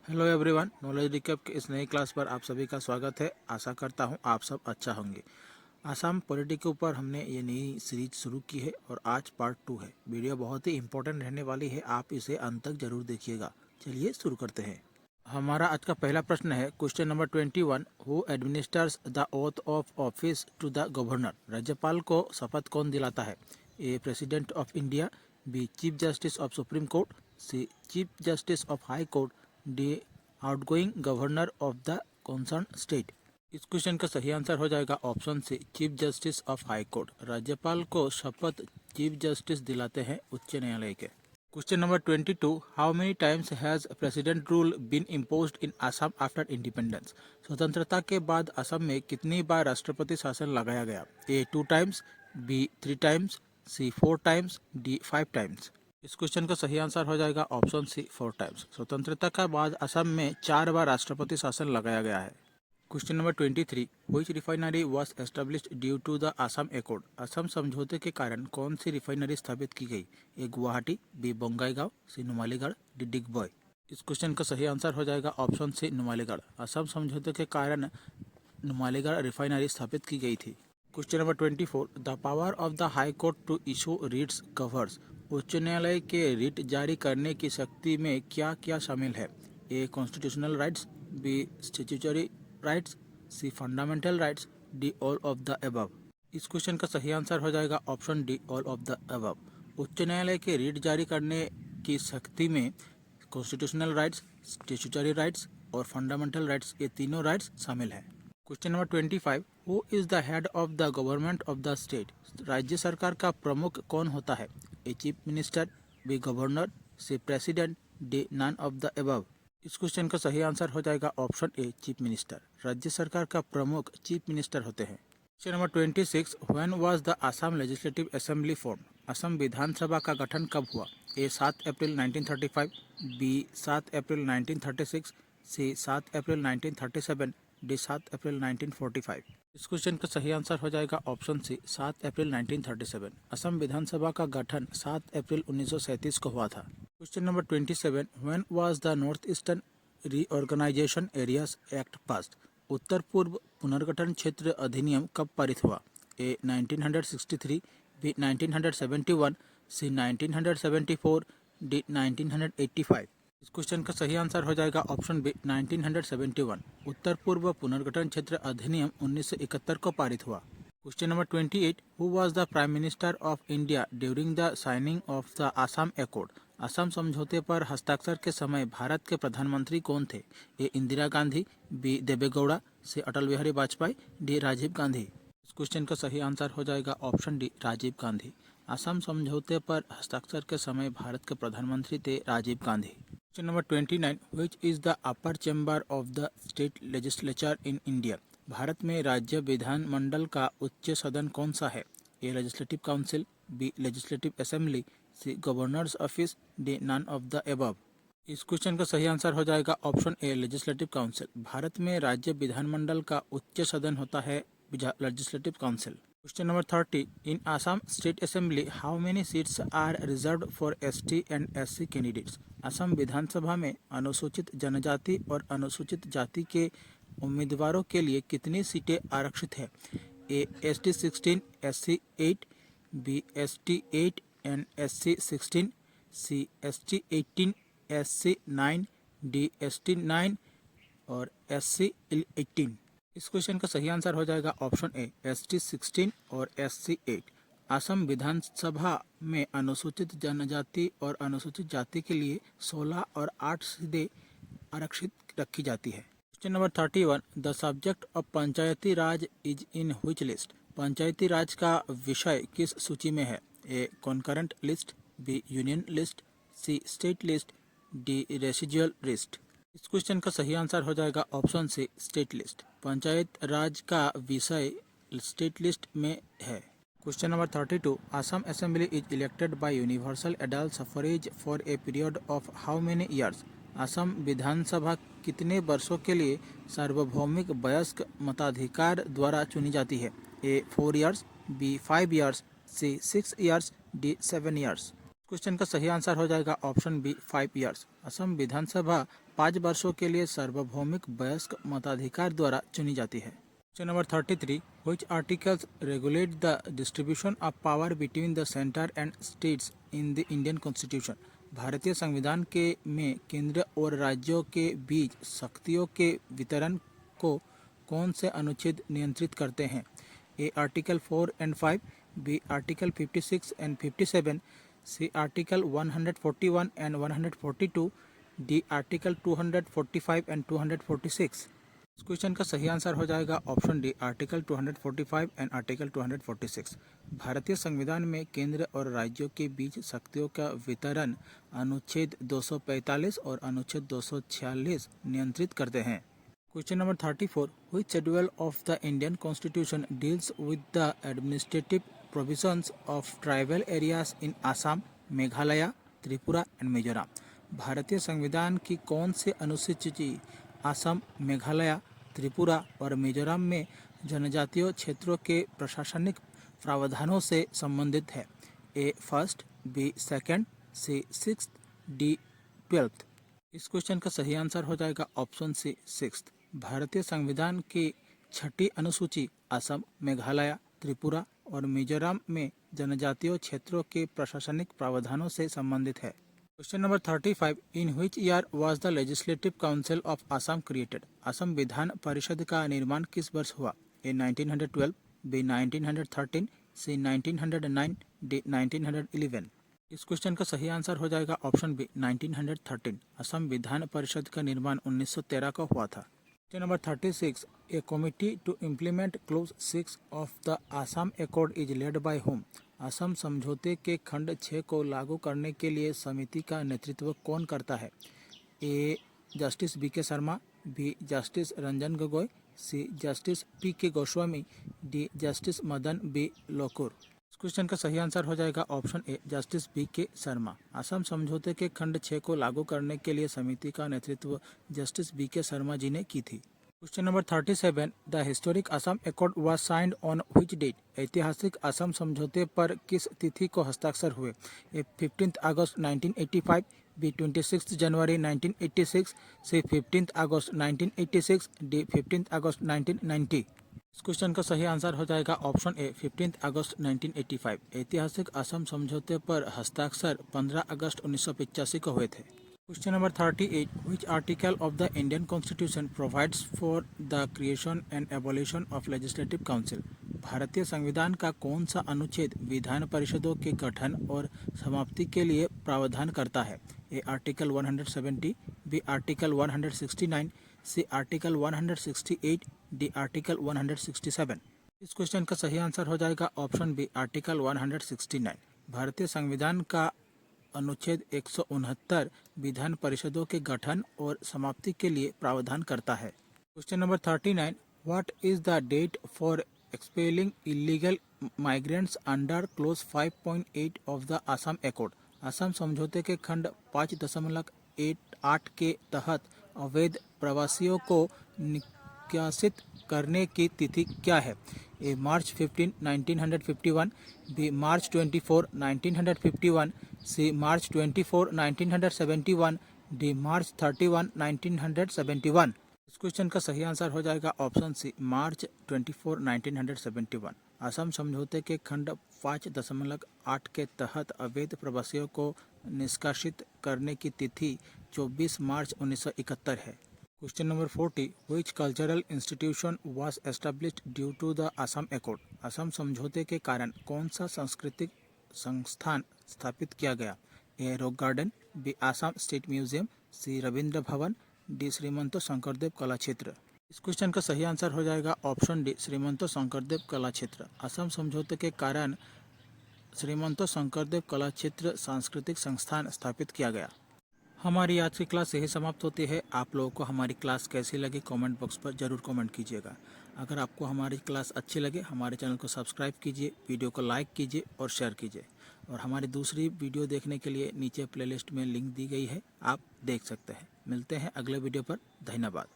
Hello everyone, knowledge recap के इस नई क्लास पर आप सभी का स्वागत है। आशा करता हूं आप सब अच्छा होंगे। आसाम पॉलिटी के ऊपर हमने ये नई सीरीज शुरू की है और आज पार्ट 2 है। वीडियो बहुत ही इंपॉर्टेंट रहने वाली है, आप इसे अंत तक जरूर देखिएगा। चलिए शुरू करते हैं। हमारा आज का पहला प्रश्न है question number 21। Who administers the oath of office to the governor? राज्यपाल को शपथ कौन दिलाता है? A president of India, B chief justice of supreme court, C chief justice of high court, D outgoing governor of the concern state. इस question का सही answer हो जाएगा option C chief justice of high court. राज्यपाल को शपथ chief justice दिलाते हैं उच्च न्यायालय के। Question number 22। How many times has president rule been imposed in Assam after independence? स्वतंत्रता के बाद असम में कितनी बार राष्ट्रपति शासन लगाया गया? ए 2 टाइम्स, बी 3 टाइम्स, सी 4 टाइम्स, डी 5 टाइम्स। इस क्वेश्चन का सही आंसर हो जाएगा ऑप्शन सी 4 टाइम्स। स्वतंत्रता के बाद असम में 4 बार राष्ट्रपति शासन लगाया गया है। Question number 23। Which refinery was established due to the Assam accord? Assam समझौते के कारण कौन सी रिफाइनरी स्थापित की गई? A Guwahati, B Bongaigaon, C Numaligarh, D Digboi. इस क्वेश्चन का सही आंसर हो जाएगा ऑप्शन सी नुमालीगढ़। असम समझौते के कारण नुमालीगढ़ रिफाइनरी स्थापित की गई थी। Question number 24। The power of the high court to issue writs covers? उच्च न्यायालय के रिट जारी करने की शक्ति में क्या क्या शामिल है? A constitutional rights, B statutory rights, C fundamental rights, D all of the above. इस क्वेश्चन का सही आंसर हो जाएगा option D all of the above. उच्च न्यायालय के रिट जारी करने की शक्ति में कॉन्स्टिट्यूशनल राइट्स, स्टैट्यूटरी राइट्स और फंडामेंटल राइट्स, ये तीनों राइट्स शामिल है। Question number 25। Who is the head of the government of the state? राज्य सरकार का प्रमुख कौन होता है? A chief minister, B governor, C president, D none of the above. इस क्वेश्चन का सही आंसर हो जाएगा ऑप्शन ए चीफ मिनिस्टर। राज्य सरकार का प्रमुख चीफ मिनिस्टर होते हैं। Question number 26। When was the Assam legislative assembly form? Assam विधानसभा का गठन कब हुआ? A 7 April 1935, B 7 April 1936, C 7 April 1937, D 7 April 1945। इस क्वेश्चन का सही आंसर हो जाएगा ऑप्शन सी 7 अप्रैल 1937। असम विधानसभा का गठन 7 अप्रैल 1937 को हुआ था। Question number 27। When was the north eastern reorganisation areas act passed? उत्तर पूर्व पुनर्गठन क्षेत्र अधिनियम कब पारित हुआ? A 1963, B 1971, C 1974, D 1985। इस क्वेश्चन का सही आंसर हो जाएगा ऑप्शन बी 1971। उत्तर पूर्व पुनर्गठन क्षेत्र अधिनियम 1971 को पारित हुआ। Question number 28। Who was the prime minister of India during the signing off the Assam accord? Assam समझौते पर हस्ताक्षर के समय भारत के प्रधानमंत्री कौन थे? A Indira Gandhi, B Deve Gowda, C Atal Bihari Vajpayee, D Rajiv Gandhi. इस क्वेश्चन का सही आंसर हो जाएगा ऑप्शन डी राजीव गांधी। असम समझौते पर हस्ताक्षर के समय भारत के प्रधानमंत्री थे Rajiv Gandhi. Question number 29। Which is the upper chamber of the state legislature in India? Bharat में राज्य विधानमंडल का उच्च सदन कौन सा है? A legislative council, B legislative assembly, C governors office, D none of the above. इस क्वेश्चन का सही आंसर हो जाएगा option A legislative council. Bharat में राज्य विधानमंडल का उच्च सदन होता है legislative council. Question number 30। In Assam state assembly how many seats are reserved for ST and SC candidates? Assam विधानसभा में अनुसूचित जनजाति और अनुसूचित जाति के उम्मीदवारों के लिए कितनी सीटें आरक्षित है? A ST 16, SC 8, B ST 8 and SC 16, C ST 18, SC 9, D ST 9 और SC 18। इस क्वेश्चन का सही आंसर हो जाएगा ऑप्शन ए ST 16 और SC 8। असम विधानसभा में अनुसूचित जनजाति और अनुसूचित जाति के लिए 16 और 8 सीटें आरक्षित रखी जाती है। Question number 31। The subject of Panchayati Raj is in which list? Panchayati Raj का विषय किस सूची में है? A concurrent list, B union list, C state list, D residual list. इस क्वेश्चन का सही आंसर हो जाएगा option C state list. Panchayat Raj का विषय स्टेट लिस्ट में है। Question number 32। Assam assembly is elected by universal adult suffrage for a period of how many years? Assam विधानसभा कितने वर्षों के लिए सार्वभौमिक वयस्क मताधिकार द्वारा चुनी जाती है? ए 4 ईयर्स, बी 5 ईयर्स, सी 6 ईयर्स, डी 7 ईयर्स। क्वेश्चन का सही आंसर हो जाएगा ऑप्शन बी 5 इयर्स। असम विधानसभा 5 वर्षों के लिए सार्वभौमिक वयस्क मताधिकार द्वारा चुनी जाती है। Question number 33, which articles regulate the distribution of power between the centre and states in the Indian constitution. भारतीय संविधान के में केंद्र और राज्यों के बीच शक्तियों के वितरण को कौन से अनुच्छेद नियंत्रित करते हैं? ए आर्टिकल 4 एंड 5, बी आर्टिकल 56 एंड 57, सी आर्टिकल 141 एंड 142, डी आर्टिकल 245 एंड 246। इस क्वेश्चन का सही आंसर हो जाएगा option D article 245 and article 246। भारतीय संविधान में केंद्र और राज्यों के बीच शक्तियों का वितरण अनुच्छेद 245 और अनुच्छेद 246 नियंत्रित करते हैं। Question number 34, which schedule of the Indian constitution deals with the administrative provisions of tribal areas in Assam, Meghalaya, Tripura and Mizoram. भारतीय संविधान की कौन सी अनुसूची असम, मेघालय, त्रिपुरा और मिजोरम में जनजातीय क्षेत्रों के प्रशासनिक प्रावधानों से संबंधित है? ए फर्स्ट, बी सेकंड, सी सिक्स्थ, डी 12th। इस क्वेश्चन का सही आंसर हो जाएगा ऑप्शन सी 6th। भारतीय संविधान की 6ठी अनुसूची असम, मेघालय, त्रिपुरा और मिजोरम में जनजातीय क्षेत्रों के प्रशासनिक प्रावधानों से संबंधित है। Question number 35, in which year was the legislative council of Assam created. Assam Vidhan Parishad का निर्माण किस वर्ष हुआ? ए 1912, बी 1913, सी 1909, डी 1911। इस क्वेश्चन का सही आंसर हो जाएगा ऑप्शन बी 1913। असम विधान परिषद का निर्माण 1913 का हुआ था। Question number 36, A committee to implement clause 6 of the Assam accord is led by home. Assam समझौते के खंड 6 को लागू करने के लिए समिति का नेतृत्व कौन करता है? ए justice B K Sharma, B justice Ranjan Gogoi, C justice P K Goswami, D justice Madan B Lokur. इस क्वेश्चन का सही आंसर हो जाएगा ऑप्शन ए justice B K Sharma. Assam समझौते के खंड 6 को लागू करने के लिए समिति का नेतृत्व justice B K Sharma ji ने की थी। Question number 37, the historic Assam accord was signed on which date. ऐतिहासिक असम समझौते पर किस तिथि को हस्ताक्षर हुए? ए 15 अगस्त 1985, बी 26 जनवरी 1986, सी 15 अगस्त 1986, डी 15 अगस्त 1990। इस क्वेश्चन का सही आंसर हो जाएगा ऑप्शन ए 15 अगस्त 1985। ऐतिहासिक असम समझौते पर हस्ताक्षर 15 अगस्त 1985 को हुए थे। Question number 38, which article of the Indian constitution provides for the creation and abolition of legislative council. भारतीय संविधान का कौन सा अनुच्छेद विधान परिषदों के गठन और समाप्ति के लिए प्रावधान करता है? A article 170, B article 169, C article 168, D article 167। इस क्वेश्चन का सही आंसर हो जाएगा ऑप्शन बी आर्टिकल 169। भारतीय संविधान का अनुच्छेद 169 विधान परिषदों के गठन और समाप्ति के लिए प्रावधान करता है। Question number 39, what is the date for expelling illegal migrants under clause 5.8 of the Assam accord. Assam समझौते के खंड 5.8 के तहत अवैध प्रवासियों को निष्कासित करने की तिथि क्या है? ए मार्च 15, 1951, बी मार्च 24, 1951, सी मार्च 24, 1971, डी मार्च 31, 1971। इस क्वेश्चन का सही आंसर हो जाएगा ऑप्शन सी मार्च 24, 1971। असम समझौते के खंड 5.8 के तहत अवैध प्रवासियों को निष्कासित करने की तिथि 24 मार्च 1971 है। Question number 40, which cultural institution was established due to the Assam accord. Assam समझौते के कारण कौन सा सांस्कृतिक संस्थान स्थापित किया गया? A rock garden, B Assam state museum, C Rabindra Bhavan, D श्रीमंत शंकरदेव कला क्षेत्र। इस क्वेश्चन का सही आंसर हो जाएगा ऑप्शन डी श्रीमंत शंकरदेव कला क्षेत्र। असम समझौते के कारण श्रीमंत शंकरदेव कला क्षेत्र सांस्कृतिक संस्थान स्थापित किया गया। हमारी आज की क्लास यही समाप्त होती है। आप लोगों को हमारी क्लास कैसी लगी कमेंट बॉक्स पर ज़रूर कमेंट कीजिएगा। अगर आपको हमारी क्लास अच्छी लगे हमारे चैनल को सब्सक्राइब कीजिए, वीडियो को लाइक कीजिए और शेयर कीजिए। और हमारी दूसरी वीडियो देखने के लिए नीचे प्लेलिस्ट में लिंक दी गई है, आप देख सकते हैं। मिलते हैं अगले वीडियो पर। धन्यवाद।